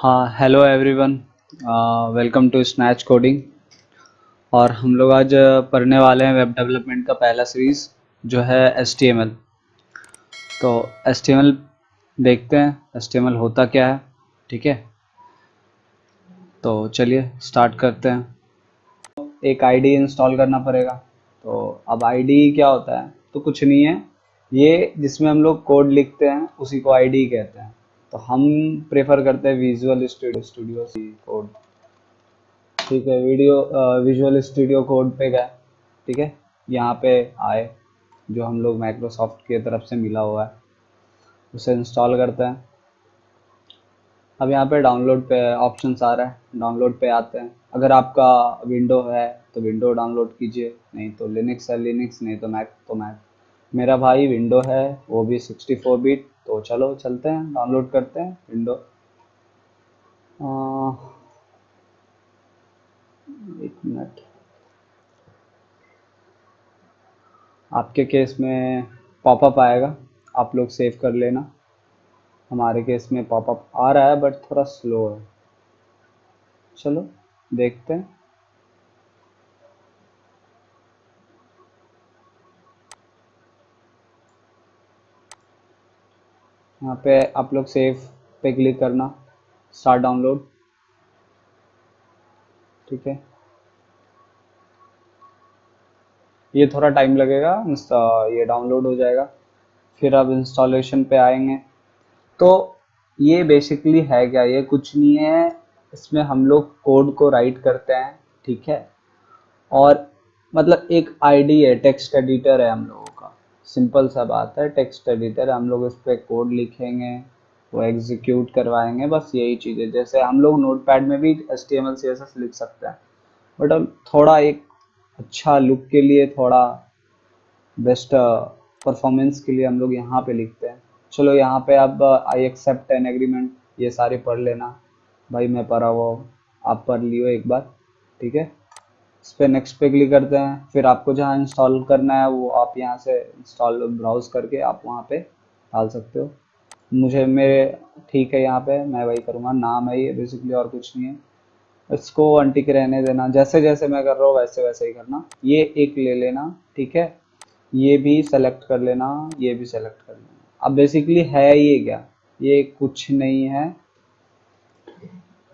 हाँ, hello everyone. Welcome to snatch coding. और हम लोग आज पढ़ने वाले हैं वेब डेवलपमेंट का पहला सीरीज़ जो है HTML। तो HTML देखते हैं HTML होता क्या है। ठीक है, तो चलिए स्टार्ट करते हैं। एक आईडी इंस्टॉल करना पड़ेगा। तो अब आईडी क्या होता है? तो कुछ नहीं है, ये जिसमें हम लोग कोड लिखते हैं उसी को आईडी कहते हैं। तो हम प्रेफर करते हैं विजुअल स्टूडियो कोड। ठीक है, विजुअल स्टूडियो कोड पे गए। ठीक है, यहाँ पे आए, जो हम लोग माइक्रोसॉफ्ट की तरफ से मिला हुआ है उसे इंस्टॉल करते हैं। अब यहाँ पे डाउनलोड पे ऑप्शंस आ रहा है, डाउनलोड पे आते हैं। अगर आपका विंडो है तो विंडो डाउनलोड कीजिए, नहीं तो लिनक्स है लिनक्स, नहीं तो मैक तो मैक। मेरा भाई विंडो है, वो भी 64 बिट। तो चलो चलते हैं, डाउनलोड करते हैं विंडो। एक मिनट। आपके केस में पॉपअप आएगा, आप लोग सेव कर लेना। हमारे केस में पॉपअप आ रहा है बट थोड़ा स्लो है। चलो देखते हैं। यहाँ पे आप लोग सेव पे क्लिक करना, स्टार्ट डाउनलोड। ठीक है, ये थोड़ा टाइम लगेगा, ये डाउनलोड हो जाएगा। फिर अब इंस्टॉलेशन पे आएंगे। तो ये बेसिकली है क्या? ये कुछ नहीं है, इसमें हम लोग कोड को राइट करते हैं। ठीक है, और मतलब एक आईडी है, टेक्स्ट एडिटर है हम लोगों का। सिंपल सा बात है, टेक्स्ट एडिटर हम लोग इस पर कोड लिखेंगे, वो एग्जीक्यूट करवाएंगे, बस यही चीज़ है। जैसे हम लोग नोटपैड में भी HTML CSS लिख सकते हैं, बट अब थोड़ा एक अच्छा लुक के लिए, थोड़ा बेस्ट परफॉर्मेंस के लिए हम लोग यहाँ पे लिखते हैं। चलो यहाँ पे अब आई एक्सेप्ट एन एग्रीमेंट, ये सारे पढ़ लेना। भाई मैं पढ़ा हुआ हूँ, आप पढ़ लियो एक बार। ठीक है, इस पर नेक्स्ट पे क्लिक करते हैं। फिर आपको जहाँ इंस्टॉल करना है वो आप यहाँ से इंस्टॉल ब्राउज करके आप वहाँ पे डाल सकते हो। मुझे मेरे ठीक है, यहाँ पे मैं वही करूँगा। नाम है ये बेसिकली, और कुछ नहीं है। इसको अनटिक रहने देना, जैसे जैसे मैं कर रहा हूँ वैसे वैसे ही करना। ये एक ले लेना। ठीक है, ये भी सेलेक्ट कर लेना, ये भी सेलेक्ट कर लेना। अब बेसिकली है ये क्या? ये कुछ नहीं है,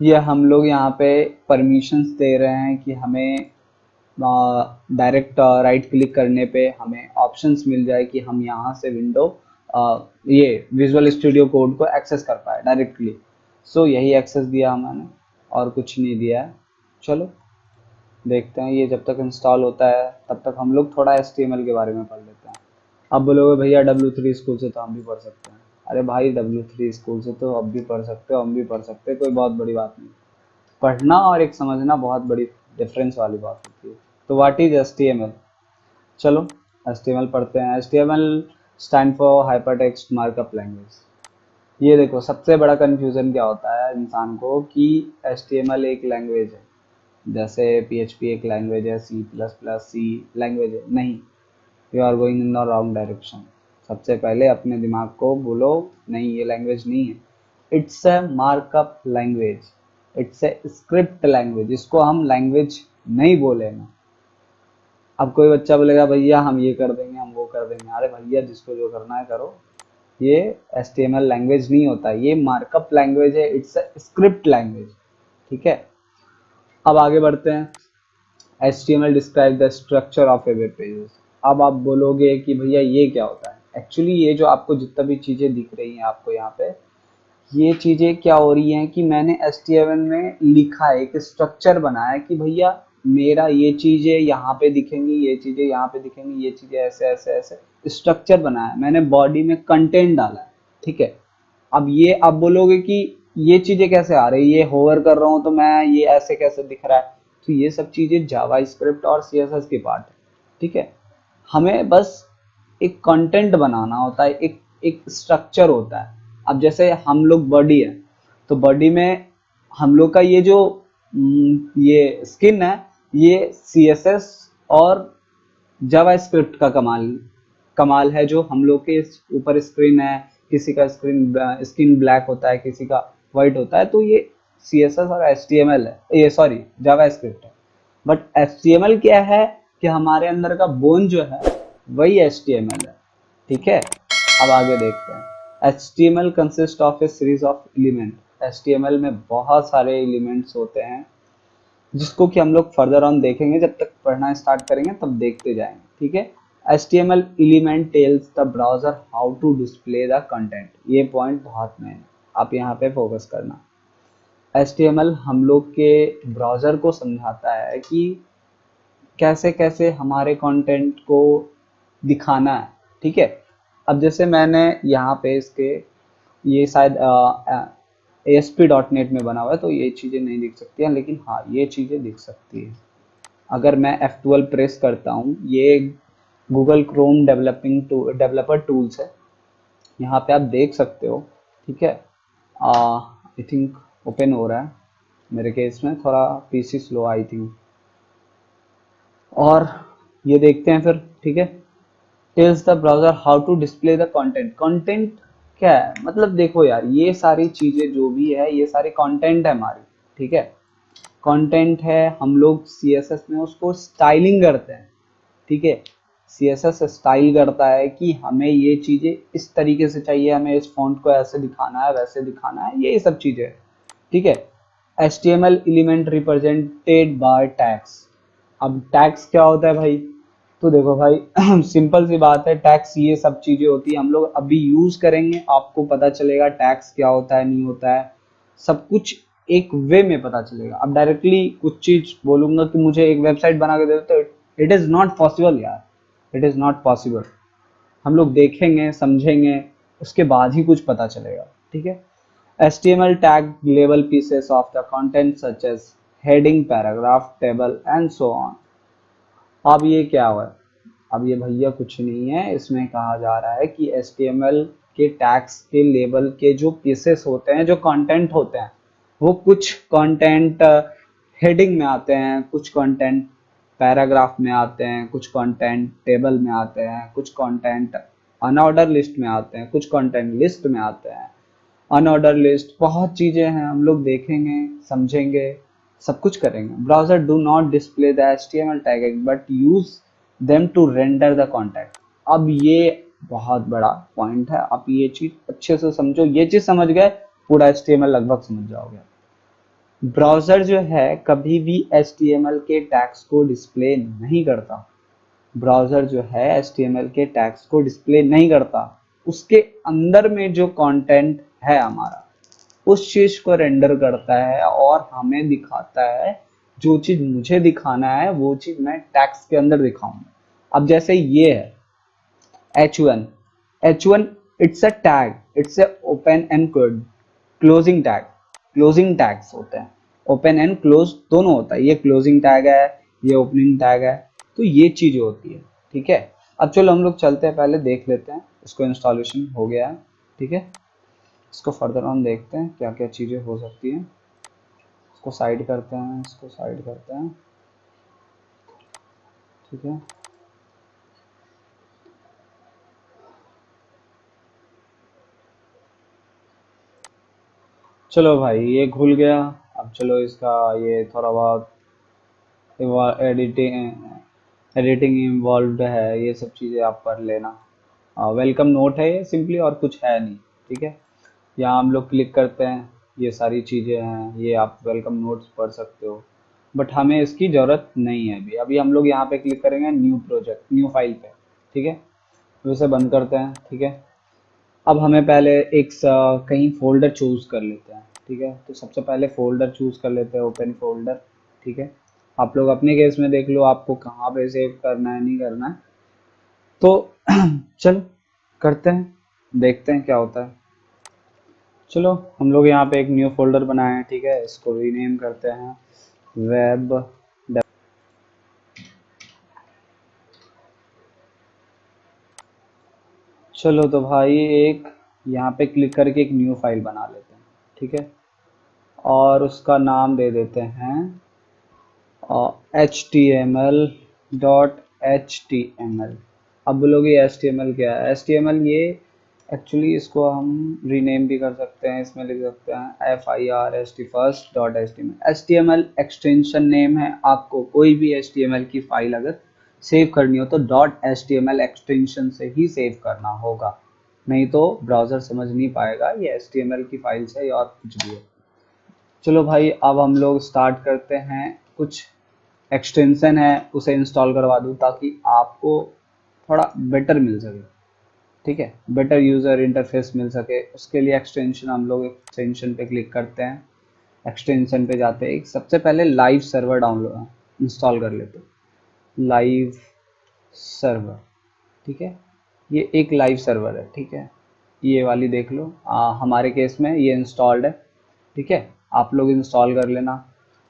ये हम लोग यहाँ पे परमिशंस दे रहे हैं कि हमें डायरेक्ट राइट क्लिक करने पे हमें ऑप्शंस मिल जाए कि हम यहाँ से विंडो ये विजुअल स्टूडियो कोड को एक्सेस कर पाए डायरेक्टली। सो यही एक्सेस दिया हमने, और कुछ नहीं दिया है। चलो देखते हैं, ये जब तक इंस्टॉल होता है तब तक हम लोग थोड़ा HTML के बारे में पढ़ लेते हैं। अब बोलोगे भैया W3 स्कूल से तो हम भी पढ़ सकते हैं। अरे भाई, W3 स्कूल से तो अब भी पढ़ सकते हो, हम भी पढ़ सकते हैं, कोई बहुत बड़ी बात नहीं। पढ़ना और एक समझना बहुत बड़ी डिफरेंस वाली बात होती है। तो व्हाट इज HTML? चलो HTML पढ़ते हैं। HTML stand for hyper text markup language. ये देखो, सबसे बड़ा कंफ्यूजन क्या होता है इंसान को कि HTML एक लैंग्वेज है, जैसे PHP एक लैंग्वेज है, C++ लैंग्वेज है। नहीं, you are going in the wrong direction. सबसे पहले अपने दिमाग को बोलो, नहीं ये लैंग्वेज नहीं है, it's a markup language, it's a script language. इसको हम लैंग्वेज नहीं बोलेंगे। अब कोई बच्चा बोलेगा भैया हम ये कर देंगे, हम वो कर देंगे। अरे भैया, जिसको जो करना है करो। ये HTML लैंग्वेज नहीं होता, ये मार्कअप लैंग्वेज है, इट्स ए स्क्रिप्ट लैंग्वेज। ठीक है, अब आगे बढ़ते हैं। HTML describe the structure of a web pages। अब आप बोलोगे कि भैया ये क्या होता है? एक्चुअली ये जो आपको जितना भी चीज़ें दिख रही हैं आपको यहाँ पे, ये चीज़ें क्या हो रही हैं कि मैंने HTML में लिखा है, एक स्ट्रक्चर बनाया है कि भैया मेरा ये चीज़ें यहाँ पे दिखेंगी, ये चीज़ें यहाँ पे दिखेंगी, ये चीज़ें ऐसे ऐसे ऐसे स्ट्रक्चर बनाया है मैंने। बॉडी में कंटेंट डाला है। ठीक है, अब ये आप बोलोगे कि ये चीज़ें कैसे आ रही है, ये होवर कर रहा हूँ तो मैं ये ऐसे कैसे दिख रहा है? तो ये सब चीज़ें जावा स्क्रिप्ट और CSS की पार्ट है। ठीक है, हमें बस एक कंटेंट बनाना होता है, एक एक स्ट्रक्चर होता है। अब जैसे हम लोग बॉडी है, तो बॉडी में हम लोग का ये जो ये स्किन है, ये CSS और जावा स्क्रिप्ट का कमाल कमाल है, जो हम लोग के ऊपर स्क्रीन है। किसी का स्क्रीन स्किन ब्लैक होता है, किसी का वाइट होता है। तो ये CSS और HTML है, ये सॉरी जावास्क्रिप्ट है। बट HTML क्या है कि हमारे अंदर का बोन जो है वही HTML है। ठीक है, अब आगे देखते हैं। HTML consist of A series of element. HTML में बहुत सारे एलिमेंट्स होते हैं जिसको कि हम लोग फर्दर ऑन देखेंगे, जब तक पढ़ना स्टार्ट करेंगे तब देखते जाएंगे। ठीक है, HTML element tells the browser how to display the content. ये पॉइंट बहुत मेन है, आप यहाँ पे फोकस करना। HTML हम लोग के ब्राउजर को समझाता है कि कैसे कैसे हमारे कंटेंट को दिखाना है। ठीक है, अब जैसे मैंने यहाँ पे इसके, ये शायद ASP.NET में बना हुआ है तो ये चीज़ें नहीं दिख सकती हैं, लेकिन हाँ ये चीज़ें दिख सकती हैं। अगर मैं F12 प्रेस करता हूँ, ये गूगल क्रोम डेवलपर टूल्स है, यहाँ पे आप देख सकते हो। ठीक है, आई थिंक ओपन हो रहा है मेरे केस में, थोड़ा पीसी स्लो आई थिंक, और ये देखते हैं फिर। ठीक है, tells the browser how to display the content. Content क्या है, मतलब देखो यार, ये सारी चीजें जो भी है ये सारी कंटेंट है हमारी। ठीक है, कंटेंट है, हम लोग CSS में उसको स्टाइलिंग करते हैं। ठीक है, CSS स्टाइल करता है कि हमें ये चीजें इस तरीके से चाहिए, हमें इस फॉन्ट को ऐसे दिखाना है, वैसे दिखाना है, ये सब चीजें। ठीक है, HTML element represented by tags. अब टैग्स क्या होता है भाई, तो देखो भाई सिंपल सी बात है, टैग्स ये सब चीजें होती है, हम लोग अभी यूज करेंगे, आपको पता चलेगा टैग्स क्या होता है, नहीं होता है, सब कुछ एक वे में पता चलेगा। अब डायरेक्टली कुछ चीज बोलूंगा कि मुझे एक वेबसाइट बना के दे, तो इट इज नॉट पॉसिबल यार, इट इज नॉट पॉसिबल। हम लोग देखेंगे, समझेंगे, उसके बाद ही कुछ पता चलेगा। ठीक है, HTML tag label pieces of the content such as heading, paragraph, table and so on। अब ये क्या हुआ, अब ये भैया कुछ नहीं है, इसमें कहा जा रहा है कि HTML के टैग्स के लेबल के जो पीसेस होते हैं, जो कंटेंट होते हैं, वो कुछ कंटेंट हेडिंग में आते हैं, कुछ कंटेंट पैराग्राफ में आते हैं, कुछ कंटेंट टेबल में आते हैं, कुछ कंटेंट अनऑर्डर लिस्ट में आते हैं, कुछ कंटेंट लिस्ट में आते हैं, अनऑर्डर लिस्ट, बहुत चीजें हैं, हम लोग देखेंगे, समझेंगे, सब कुछ करेंगे। Browser do not display the HTML tag but use them to render the content. अब ये बहुत बड़ा पॉइंट है, आप ये चीज अच्छे से समझो, ये चीज समझ गए पूरा HTML लगभग समझ जाओगे। ब्राउजर जो है कभी भी HTML के टैग्स को डिस्प्ले नहीं करता। ब्राउजर जो है HTML के टैग्स को डिस्प्ले नहीं करता, उसके अंदर में जो कंटेंट है हमारा, उस चीज को रेंडर करता है और हमें दिखाता है। जो चीज मुझे दिखाना है वो चीज मैं टैग्स के अंदर दिखाऊंगा। अब जैसे ये है H1, H1 it's a tag, it's a open and closing tag. Closing tags होते हैं, ओपन एंड क्लोज दोनों होता है, ये क्लोजिंग टैग है, ये ओपनिंग टैग है, तो ये चीजें होती है। ठीक है, अब चलो हम लोग चलते हैं, पहले देख लेते हैं, इसको इंस्टॉलेशन हो गया है। ठीक है, इसको फर्दर ऑन देखते हैं क्या क्या चीजें हो सकती हैं। इसको साइड करते हैं, इसको साइड करते हैं। ठीक है, चलो भाई ये खुल गया। अब चलो इसका ये थोड़ा बहुत एडिटिंग एडिटिंग इन्वॉल्व है, ये सब चीज़ें आप कर लेना। वेलकम नोट है ये सिंपली, और कुछ है नहीं। ठीक है, यहाँ हम लोग क्लिक करते हैं, ये सारी चीज़ें हैं, ये आप वेलकम नोट्स पढ़ सकते हो, बट हमें इसकी ज़रूरत नहीं है अभी। अभी हम लोग यहाँ पे क्लिक करेंगे न्यू प्रोजेक्ट, न्यू फाइल पे। ठीक है, तो इसे बंद करते हैं। ठीक है, अब हमें पहले एक कहीं फोल्डर चूज कर लेते हैं। ठीक है, तो सबसे पहले फोल्डर चूज कर लेते हैं, ओपन फोल्डर। ठीक है, आप लोग अपने केस में देख लो आपको कहाँ पे सेव करना है, नहीं करना है, तो चल करते हैं, देखते हैं क्या होता है। चलो हम लोग यहाँ पे एक न्यू फोल्डर बनाए हैं। ठीक है, इसको रीनेम करते हैं वेब। चलो तो भाई एक यहाँ पे क्लिक करके एक न्यू फाइल बना लेते हैं। ठीक है, और उसका नाम दे देते हैं HTML.html। अब बोलोगे HTML क्या है, HTML ये एक्चुअली इसको हम रीनेम भी कर सकते हैं, इसमें लिख सकते हैं FIRST first dot H T M L extension name है। आपको कोई भी HTML की फाइल अगर सेव करनी हो तो .html एक्सटेंशन से ही सेव करना होगा, नहीं तो ब्राउज़र समझ नहीं पाएगा ये HTML की फाइल्स है या और कुछ भी है। चलो भाई अब हम लोग स्टार्ट करते हैं। कुछ एक्सटेंशन है उसे इंस्टॉल करवा दूँ ताकि आपको थोड़ा बेटर मिल सके, ठीक है, बेटर यूज़र इंटरफेस मिल सके। उसके लिए एक्सटेंशन, हम लोग एक्सटेंशन पे क्लिक करते हैं, एक्सटेंशन पे जाते हैं, सबसे पहले लाइव सर्वर डाउनलोड इंस्टॉल कर लेते हैं। लाइव सर्वर, ठीक है, ये एक लाइव सर्वर है, ठीक है, ये वाली देख लो। हमारे केस में ये इंस्टॉल्ड है, ठीक है, आप लोग इंस्टॉल कर लेना।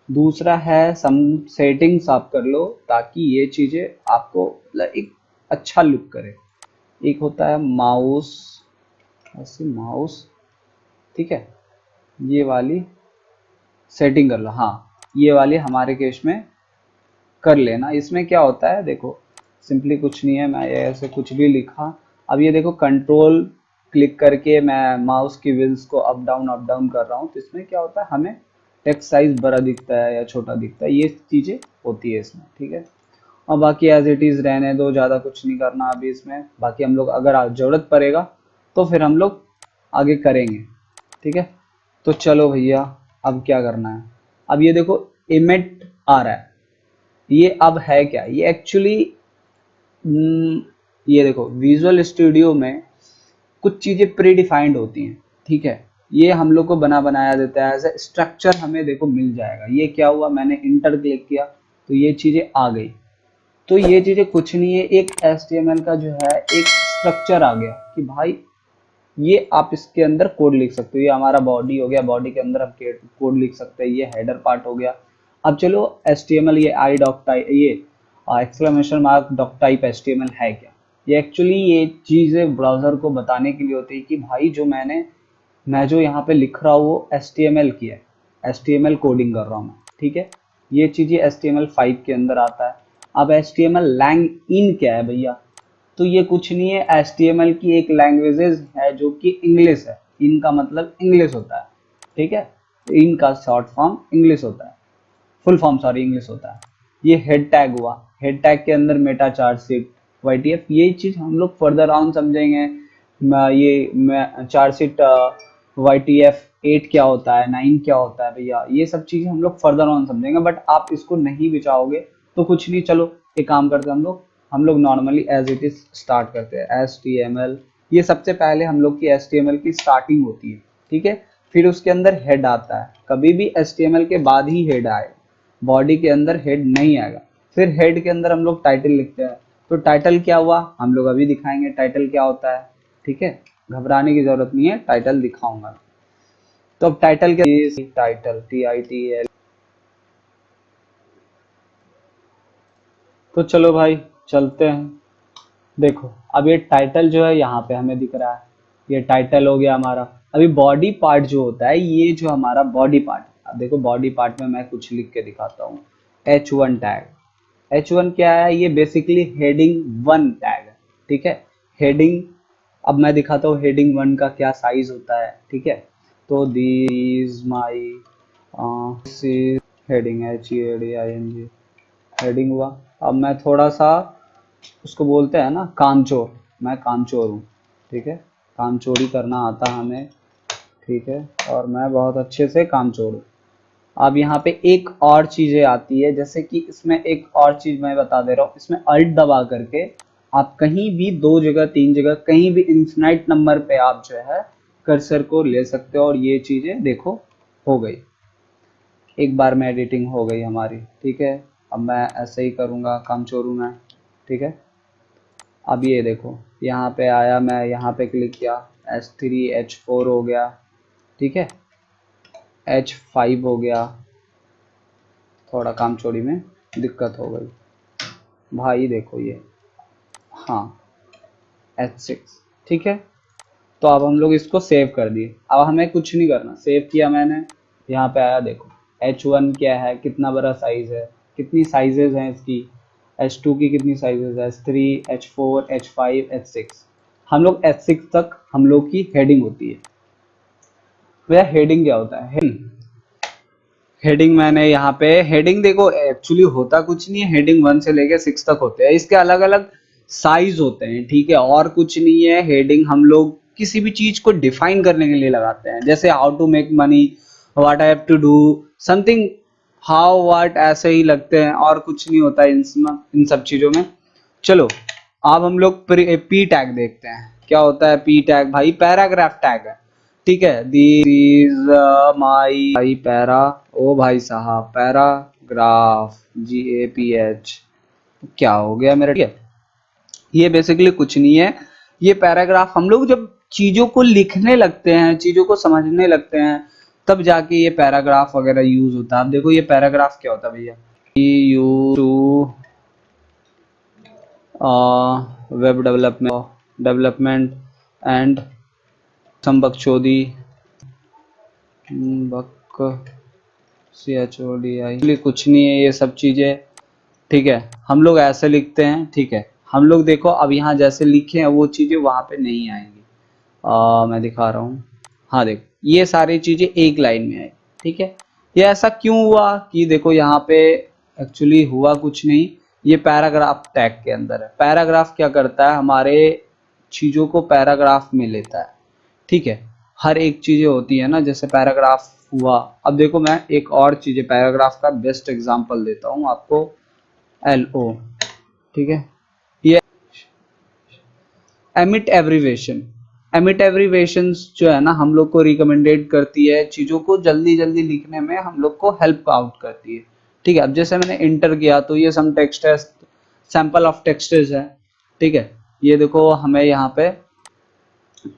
दूसरा है सम सेटिंग्स आप कर लो ताकि ये चीज़ें आपको मतलब एक अच्छा लुक करे। एक होता है माउस, ऐसे माउस, ठीक है, ये वाली सेटिंग कर लो। हाँ, ये वाली हमारे केस में कर लेना। इसमें क्या होता है देखो, सिंपली कुछ नहीं है, मैं ऐसे कुछ भी लिखा। अब ये देखो कंट्रोल क्लिक करके मैं माउस की व्हील्स को अप डाउन कर रहा हूँ, तो इसमें क्या होता है हमें टेक्स्ट साइज बड़ा दिखता है या छोटा दिखता है, ये चीज़ें होती है इसमें, ठीक है। और बाकी एज इट इज़ रहने दो, ज़्यादा कुछ नहीं करना अभी इसमें। बाकी हम लोग अगर आज ज़रूरत पड़ेगा तो फिर हम लोग आगे करेंगे, ठीक है। तो चलो भैया, अब क्या करना है। अब ये देखो इमेट आ रहा है, ये अब है क्या, ये एक्चुअली ये देखो विजुअल स्टूडियो में कुछ चीज़ें प्री डिफाइंड होती हैं, ठीक है, ये हम लोग को बना बनाया देता है, एज ए स्ट्रक्चर हमें देखो मिल जाएगा। ये क्या हुआ, मैंने इंटर क्लिक किया तो ये चीज़ें आ गई। तो ये चीज़ें कुछ नहीं है, एक HTML का जो है एक स्ट्रक्चर आ गया कि भाई ये आप इसके अंदर कोड लिख सकते हो। ये हमारा बॉडी हो गया, बॉडी के अंदर हम कोड लिख सकते हैं, ये हेडर पार्ट हो गया। अब चलो HTML, ये आई डॉक टाइप, ये exclamation mark doctype HTML है क्या। ये एक्चुअली ये चीज़ें ब्राउज़र को बताने के लिए होती है कि भाई जो मैं जो यहाँ पे लिख रहा हूँ वो HTML की है, HTML कोडिंग कर रहा हूँ मैं, ठीक है। ये चीज़ें HTML5 के अंदर आता है। अब HTML लैंग इन क्या है भैया, तो ये कुछ नहीं है, HTML की एक लैंग्वेजेस है जो कि इंग्लिश है। इनका मतलब इंग्लिश होता है, ठीक है, इनका शॉर्ट फॉर्म इंग्लिश होता है, फुल फॉर्म सॉरी इंग्लिश होता है। ये हेड टैग हुआ, हेड टैग के अंदर मेटा चार्ट शीट YTF, ये चीज़ हम लोग फर्दर ऑन समझेंगे। ये चार्ट शीट YTF 8 क्या होता है, 9 क्या होता है भैया, ये सब चीज़ें हम लोग फर्दर ऑन समझेंगे। बट आप इसको नहीं बिचाओगे तो कुछ नहीं, चलो एक काम करते हैं हम लोग normally as it is start करते हैं। HTML, ये सबसे पहले हम लोग की HTML की स्टार्टिंग होती है, ठीक है। फिर उसके अंदर हेड आता है, कभी भी HTML के बाद ही हेड आए, बॉडी के अंदर हेड नहीं आएगा। फिर हेड के अंदर हम लोग टाइटल लिखते हैं, तो टाइटल क्या हुआ हम लोग अभी दिखाएंगे टाइटल क्या होता है, ठीक है, घबराने की जरूरत नहीं है, टाइटल दिखाऊंगा। तो अब टाइटल क्या, टाइटल TITL। तो चलो भाई चलते हैं। देखो अब ये टाइटल जो है यहाँ पे हमें दिख रहा है, ये टाइटल हो गया हमारा। अभी बॉडी पार्ट जो होता है, ये जो हमारा बॉडी पार्ट, अब देखो बॉडी पार्ट में मैं कुछ लिख के दिखाता हूँ। H1 टैग, H1 क्या है, ये बेसिकली हेडिंग 1 टैग है, ठीक है। हेडिंग, अब मैं दिखाता हूँ हेडिंग 1 का क्या साइज होता है, ठीक है। तो this my heading HEADING, heading हुआ। अब मैं थोड़ा सा, उसको बोलते हैं ना कामचोर, मैं कामचोर हूँ, ठीक है, कामचोरी करना आता है हमें, ठीक है, और मैं बहुत अच्छे से कामचोर हूँ। अब यहाँ पे एक और चीज़ें आती है, जैसे कि इसमें एक और चीज़ मैं बता दे रहा हूँ, इसमें अल्ट दबा करके आप कहीं भी 2 जगह 3 जगह कहीं भी इन्फिनाइट नंबर पे आप जो है कर्सर को ले सकते हो, और ये चीज़ें देखो हो गई, एक बार में एडिटिंग हो गई हमारी, ठीक है। अब मैं ऐसे ही करूँगा, कामचोर हूँ मैं, ठीक है। अब ये देखो यहाँ पे आया, मैं यहाँ पे क्लिक किया, H3 H4 हो गया, ठीक है, H5 हो गया, थोड़ा काम चोरी में दिक्कत हो गई भाई, देखो ये, हाँ H6, ठीक है। तो अब हम लोग इसको सेव कर दिए, अब हमें कुछ नहीं करना, सेव किया मैंने, यहाँ पे आया देखो H1 क्या है, कितना बड़ा साइज है, कितनी साइजेज हैं इसकी, H2 की कितनी साइजेज है, H3 H4 H5 H6, हम लोग S6 तक हम लोग की हेडिंग होती है। भैया हेडिंग क्या होता है? हेडिंग मैंने यहाँ पे हेडिंग देखो एक्चुअली होता कुछ नहीं है, हेडिंग 1 से लेके 6 तक होते हैं, इसके अलग अलग साइज होते हैं, ठीक है, और कुछ नहीं है। हेडिंग हम लोग किसी भी चीज को डिफाइन करने के लिए लगाते हैं, जैसे how to make money, what I have to do, something, how what, ऐसे ही लगते हैं, और कुछ नहीं होता इन सब चीजों में। चलो अब हम लोग पी टैग देखते हैं। क्या होता है पी टैग? भाई पैराग्राफ टैग है, ठीक है। दिस इज माई पैरा, ओ भाई साहब पैराग्राफ, GAPH, क्या हो गया मेरा, ठीक है। ये बेसिकली कुछ नहीं है, ये पैराग्राफ हम लोग जब चीजों को लिखने लगते हैं, चीजों को समझने लगते हैं, तब जाके ये पैराग्राफ वगैरह यूज होता है। अब देखो ये पैराग्राफ क्या होता है भैया, you to web development and some बकचोदी, बक CHODI, कुछ नहीं है ये सब चीजें, ठीक है। हम लोग ऐसे लिखते हैं, ठीक है। हम लोग देखो अब यहाँ जैसे लिखे हैं वो चीजें वहां पे नहीं आएंगी। मैं दिखा रहा हूँ, हाँ देखो ये सारी चीजें एक लाइन में आई, ठीक है। ये ऐसा क्यों हुआ कि देखो यहाँ पे एक्चुअली हुआ कुछ नहीं, ये पैराग्राफ टैग के अंदर है। पैराग्राफ क्या करता है, हमारे चीजों को पैराग्राफ में लेता है, ठीक है। हर एक चीजें होती है ना, जैसे पैराग्राफ हुआ। अब देखो मैं एक और चीज पैराग्राफ का बेस्ट एग्जांपल देता हूँ आपको, LO, ठीक है। ये एमिट एब्रीवेशन, एमिट एब्रीवेशन जो है ना हम लोग को रिकमेंडेड करती है, चीजों को जल्दी जल्दी लिखने में हम लोग को हेल्प आउट करती है, ठीक है। अब जैसे मैंने इंटर किया तो ये सम टेक्स्ट है, सैंपल ऑफ टेक्स्टेज है, ठीक है। ये देखो हमें यहाँ पे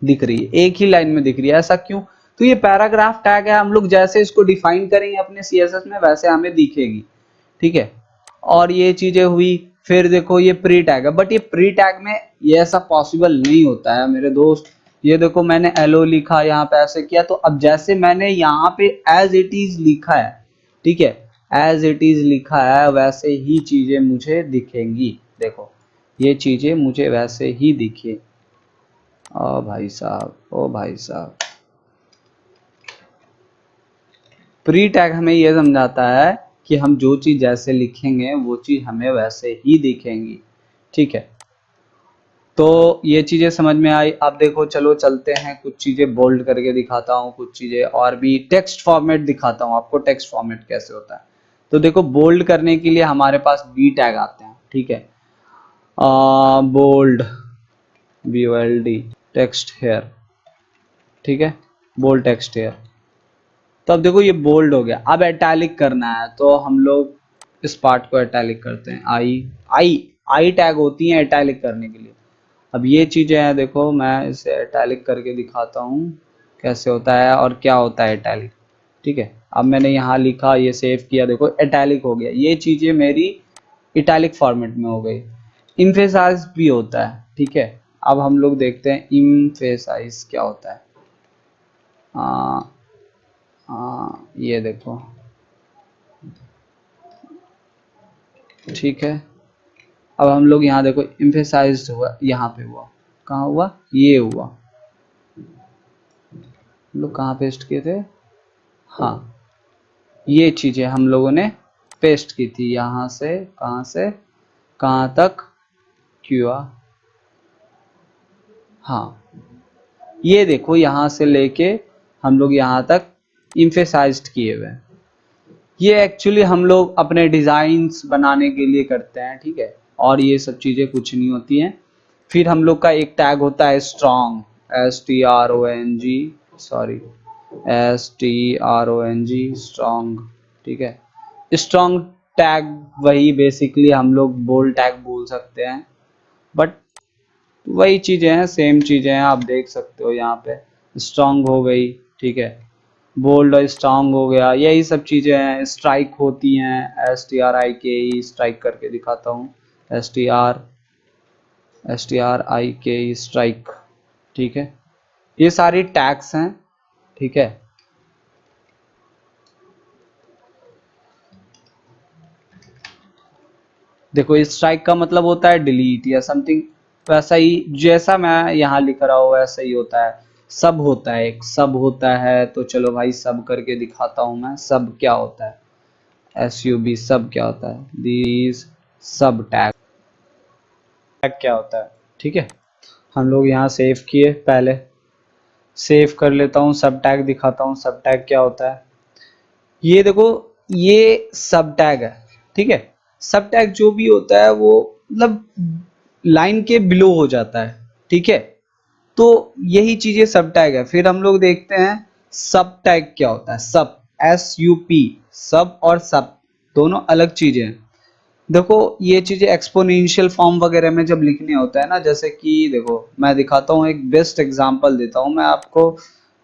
दिख रही है, एक ही लाइन में दिख रही है, ऐसा क्यों? तो ये पैराग्राफ टैग है, हम लोग जैसे इसको डिफाइन करेंगे अपने CSS में वैसे हमें दिखेगी, ठीक है। और ये चीजें हुई, फिर देखो ये प्री टैग है, बट ये प्री टैग में ये ऐसा पॉसिबल नहीं होता है मेरे दोस्त। ये देखो मैंने LO लिखा, यहाँ पे ऐसे किया, तो अब जैसे मैंने यहाँ पे एज इट इज लिखा है, ठीक है, एज इट इज लिखा है वैसे ही चीजें मुझे दिखेंगी। देखो ये चीजें मुझे वैसे ही दिखे, ओ भाई साहब, ओ भाई साहब। प्री टैग हमें यह समझाता है कि हम जो चीज जैसे लिखेंगे वो चीज हमें वैसे ही दिखेंगी, ठीक है। तो ये चीजें समझ में आई। अब देखो चलो चलते हैं, कुछ चीजें बोल्ड करके दिखाता हूँ, कुछ चीजें और भी टेक्स्ट फॉर्मेट दिखाता हूँ आपको, टेक्स्ट फॉर्मेट कैसे होता है। तो देखो बोल्ड करने के लिए हमारे पास B टैग आते हैं, ठीक है। बोल्ड, BOLD, टेक्स्ट हेयर, ठीक है, बोल्ड टेक्स्ट हेयर। तो अब देखो ये बोल्ड हो गया। अब इटैलिक करना है तो हम लोग इस पार्ट को इटैलिक करते हैं, आई आई टैग होती है इटैलिक करने के लिए। अब ये चीजें हैं, देखो मैं इसे इटैलिक करके दिखाता हूँ कैसे होता है और क्या होता है इटैलिक, ठीक है। अब मैंने यहाँ लिखा, ये सेव किया, देखो इटैलिक हो गया, ये चीजें मेरी इटैलिक फॉर्मेट में हो गई। इम्फेसाइज भी होता है, ठीक है। अब हम लोग देखते हैं इम्फेसाइज क्या होता है। ये देखो, ठीक है। अब हम लोग यहाँ देखो इम्फेसाइज्ड हुआ, यहाँ पे हुआ, कहाँ हुआ, ये हुआ। हम लोग कहाँ पेस्ट किए थे, हाँ ये चीजें हम लोगों ने पेस्ट की थी, यहाँ से कहाँ तक, क्यूआ, हाँ ये देखो यहाँ से लेके हम लोग यहाँ तक इम्फेसाइज्ड किए हुए हैं। ये एक्चुअली हम लोग अपने डिजाइन्स बनाने के लिए करते हैं, ठीक है। और ये सब चीजें कुछ नहीं होती हैं। फिर हम लोग का एक टैग होता है strong, STRONG, sorry STRONG, strong, ठीक है। स्ट्रॉन्ग टैग वही बेसिकली हम लोग बोल्ड टैग बोल सकते हैं, बट वही चीजें हैं, सेम चीजें हैं, आप देख सकते हो यहाँ पे स्ट्रॉन्ग हो गई, ठीक है, बोल्ड और स्ट्रांग हो गया, यही सब चीजें हैं। स्ट्राइक होती हैं, STRIKE, स्ट्राइक करके दिखाता हूँ, STRIKE, स्ट्राइक, ठीक है। ये सारी टैग्स हैं, ठीक है। देखो स्ट्राइक का मतलब होता है डिलीट या समथिंग, वैसा ही जैसा मैं यहाँ लिख रहा हूँ वैसा ही होता है। सब होता है, एक सब होता है, तो चलो भाई सब करके दिखाता हूँ मैं। सब क्या होता है, SUB सब क्या होता है, दीज सब टैग। टैग क्या होता है, ठीक है। हम लोग यहाँ सेव किए, पहले सेव कर लेता हूँ, सब टैग दिखाता हूँ। सब टैग क्या होता है, ये देखो, ये सब टैग है, ठीक है। सब टैग जो भी होता है वो मतलब लाइन के बिलो हो जाता है, ठीक है। तो यही चीजें सब टैग है। फिर हम लोग देखते हैं सब टैग क्या होता है। सब, SUP, सब और सब दोनों अलग चीजें हैं। देखो ये चीजें एक्सपोनेंशियल फॉर्म वगैरह में जब लिखने होता है ना, जैसे कि देखो मैं दिखाता हूँ, एक बेस्ट एग्जांपल देता हूँ मैं आपको,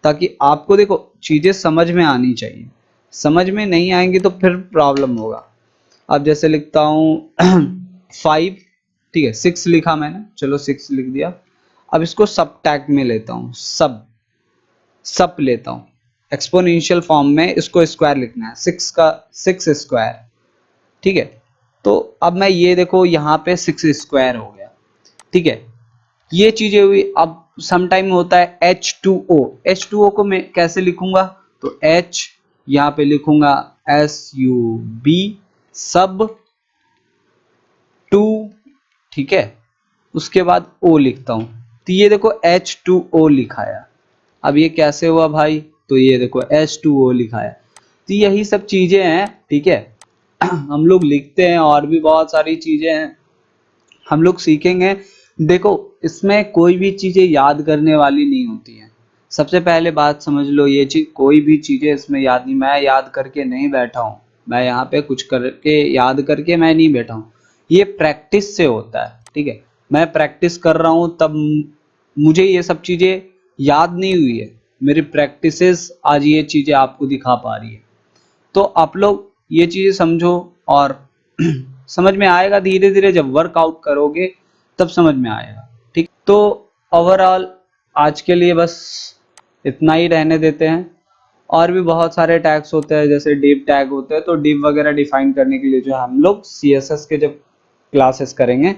ताकि आपको देखो चीजें समझ में आनी चाहिए। समझ में नहीं आएंगी तो फिर प्रॉब्लम होगा। अब जैसे लिखता हूँ 5, ठीक है, 6 लिखा मैंने, चलो 6 लिख दिया। अब इसको सब टैग में लेता हूँ, सब लेता हूँ। एक्सपोनेंशियल फॉर्म में इसको स्क्वायर लिखना है, 6 का 6 स्क्वायर, ठीक है। तो अब मैं ये देखो यहाँ पे 6 स्क्वायर हो गया, ठीक है। ये चीजें हुई। अब सम टाइम होता है H2O। H2O को मैं कैसे लिखूंगा, तो H यहाँ पे लिखूंगा SUB सब 2, ठीक है। उसके बाद O लिखता हूं, तो ये देखो H2O लिखाया। अब ये कैसे हुआ भाई, तो ये देखो H2O लिखाया। तो यही सब चीजें हैं, ठीक है। हम लोग लिखते हैं, और भी बहुत सारी चीजें हैं हम लोग सीखेंगे। देखो इसमें कोई भी चीजें याद करने वाली नहीं होती हैं। सबसे पहले बात समझ लो, ये चीज कोई भी चीजें इसमें याद नहीं, मैं याद करके नहीं बैठा हूँ। मैं यहाँ पे कुछ करके याद करके मैं नहीं बैठा हूँ। ये प्रैक्टिस से होता है, ठीक है। मैं प्रैक्टिस कर रहा हूँ तब मुझे ये सब चीजें याद नहीं हुई है। मेरी प्रैक्टिसेस आज ये चीजें आपको दिखा पा रही है। तो आप लोग ये चीजें समझो, और समझ में आएगा धीरे धीरे, जब वर्कआउट करोगे तब समझ में आएगा, ठीक। तो ओवरऑल आज के लिए बस इतना ही रहने देते हैं। और भी बहुत सारे टैग्स होते हैं, जैसे डिव टैग होते हैं, तो डिव वगैरह डिफाइन करने के लिए जो हम लोग CSS के जब क्लासेस करेंगे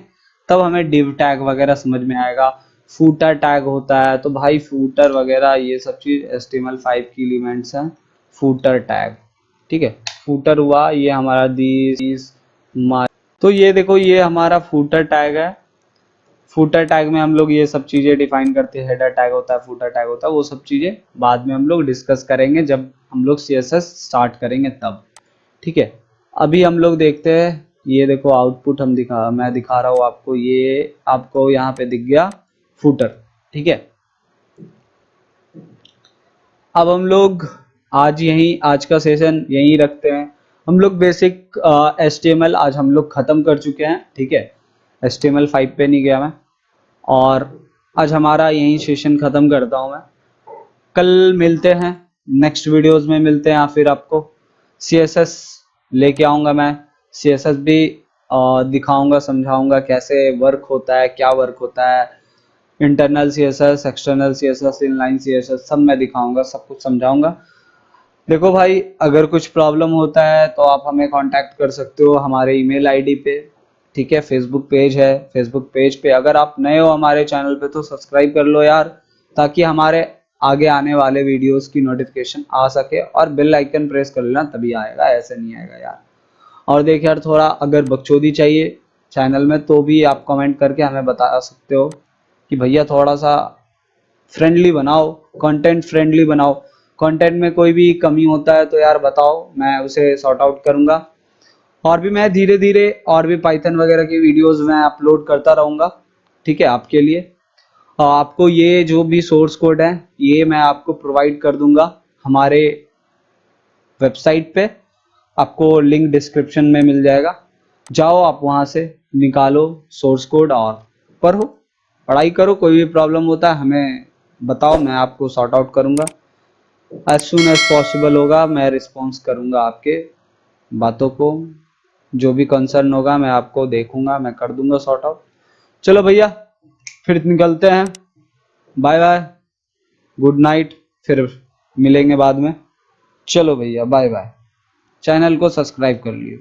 तब हमें डिव टैग वगैरह समझ में आएगा। फूटर टैग होता है, तो भाई फूटर वगैरह ये सब चीज HTML5 की एलिमेंट्स हैं। फूटर टैग, ठीक है। फूटर हुआ ये हमारा दिस माय, तो ये देखो ये हमारा फूटर टैग है। फूटर टैग में हम लोग ये सब चीजें डिफाइन करते हैं। हेडर टैग होता है, फूटर टैग होता है, वो सब चीजें बाद में हम लोग डिस्कस करेंगे जब हम लोग CSS स्टार्ट करेंगे तब, ठीक है। अभी हम लोग देखते हैं, ये देखो आउटपुट मैं दिखा रहा हूँ आपको। ये आपको यहाँ पे दिख गया फूटर, ठीक है। अब हम लोग आज का सेशन यहीं रखते हैं। हम लोग बेसिक HTML आज हम लोग खत्म कर चुके हैं, ठीक है। HTML5 पे नहीं गया मैं, और आज हमारा यही सेशन खत्म करता हूं मैं। कल मिलते हैं, नेक्स्ट वीडियोस में मिलते हैं, या फिर आपको CSS लेके आऊंगा मैं। CSS भी दिखाऊंगा, समझाऊंगा कैसे वर्क होता है, क्या वर्क होता है। Internal CSS, external CSS, inline CSS सब मैं दिखाऊंगा, सब कुछ समझाऊंगा। देखो भाई अगर कुछ प्रॉब्लम होता है तो आप हमें कांटेक्ट कर सकते हो हमारे ईमेल आईडी पे, ठीक है। फेसबुक पेज है, फेसबुक पेज पे अगर आप नए हो हमारे चैनल पे तो सब्सक्राइब कर लो यार, ताकि हमारे आगे आने वाले वीडियोस की नोटिफिकेशन आ सके। और बेल आइकन प्रेस कर लेना, तभी आएगा, ऐसे नहीं आएगा यार। और देख यार, थोड़ा अगर बकचोदी चाहिए चैनल में तो भी आप कमेंट करके हमें बता सकते हो कि भैया थोड़ा सा फ्रेंडली बनाओ, कंटेंट फ्रेंडली बनाओ। कंटेंट में कोई भी कमी होता है तो यार बताओ, मैं उसे सॉर्ट आउट करूंगा। और भी मैं धीरे धीरे और भी पाइथन वगैरह की वीडियोस मैं अपलोड करता रहूंगा, ठीक है, आपके लिए। और आपको ये जो भी सोर्स कोड है ये मैं आपको प्रोवाइड कर दूंगा हमारे वेबसाइट पे। आपको लिंक डिस्क्रिप्शन में मिल जाएगा, जाओ आप वहां से निकालो सोर्स कोड और पढ़ो, पढ़ाई करो। कोई भी प्रॉब्लम होता है हमें बताओ, मैं आपको सॉर्ट आउट करूंगा। एज सुन एज पॉसिबल होगा मैं रिस्पॉन्स करूंगा आपके बातों को। जो भी कंसर्न होगा मैं आपको देखूंगा, मैं कर दूंगा सॉर्ट आउट। चलो भैया फिर निकलते हैं, बाय बाय, गुड नाइट, फिर मिलेंगे बाद में। चलो भैया बाय बाय, चैनल को सब्सक्राइब कर लियो।